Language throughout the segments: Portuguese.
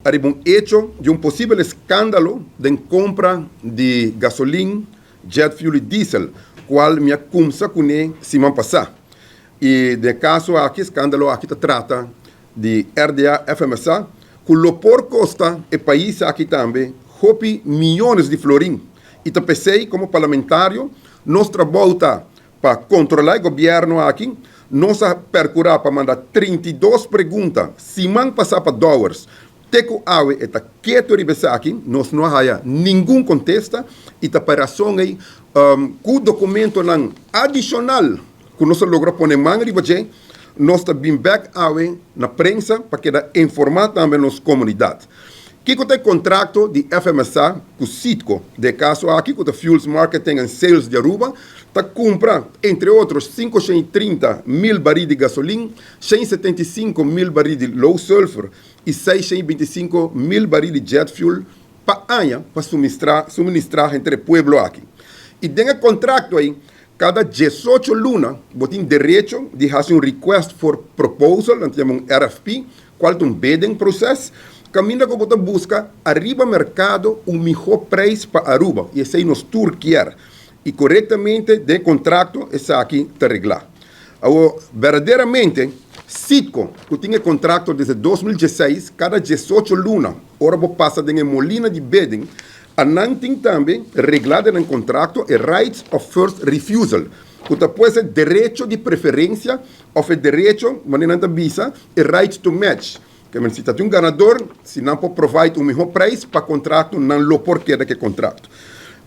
Arriba un hecho de un posible escándalo de compra de gasolina, jet fuel y diesel, cual me acumsa con el semana pasada. Y de caso aquí, escándalo aquí se trata de RDA FMSA, que lo por costa el país aquí también, hopi millones de florín. Y te pensé como parlamentario, nuestra volta para controlar el gobierno aquí, nos ha percurado para mandar 32 preguntas, semana pasada para $2. Teco awe eta quieto ribesa aqui, nós não há nenhum contesta e ta para razão aí o documento lang adicional que nós logra poner mão ribaje, nós ta bem back awe na prensa para que da informar também nos comunidade. Que tem contrato de FMSA com o Citco, de caso aqui com o Fuels Marketing and Sales de Aruba, ta compra, entre outros, 530 mil barris de gasolina, 175 mil barris de low sulfur e 625 mil barris de jet fuel para ano para suministrar entre o pueblo aqui. E dentro do contrato aí, cada 18 lunas, você tem direito de fazer um request for proposal, nós chamamos RFP, qual é um bidding processo, caminho que você busca arriba mercado melhor preço para Aruba, e esse aí nos turquear. E corretamente, de contrato, esse aqui está arreglado. Agora, verdadeiramente, Citco, que tinha contrato desde 2016, cada 18 lunas, ora você passa de molina de bidding, a não tem também, reglado no contrato, o rights of first refusal, que pode ser direito de preferência, ou o direito, mas não visa, o right to match. Que se tem um ganador, se não pode provide um melhor preço para o contrato, não lo porquê daquele contrato.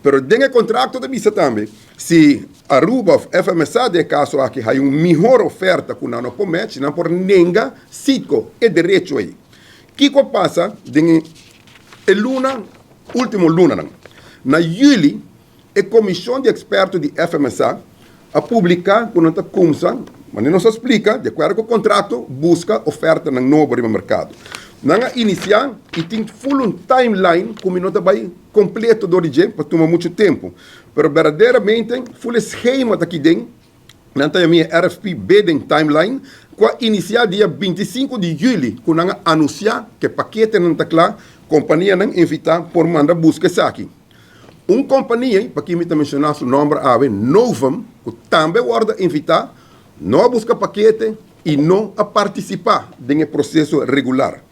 Pero dentro do contrato de visa também, se Aruba FMSA de caso aqui há uma melhor oferta que não pode match, não por nenga, Citco é direito aí. O que passa dentro último luna, na julho, a comissão de expertos de FMSA a publicar quando está começando, mas não se explica, de acordo com o contrato, busca oferta no novo mercado. Não iniciar e tem full timeline, como não vai completo do origem, para tomar muito tempo. Mas verdadeiramente, full esquema daqui dentro, não tem a minha RFP bidding timeline, que iniciar dia 25 de julho, quando não anunciar que o paquete não está claro, a companhia não invitar por mandar busca isso aqui. Uma companhia, para que me mencionar o nome, é Novum, que também guarda invitar, não busca paquete e não a participar do processo regular.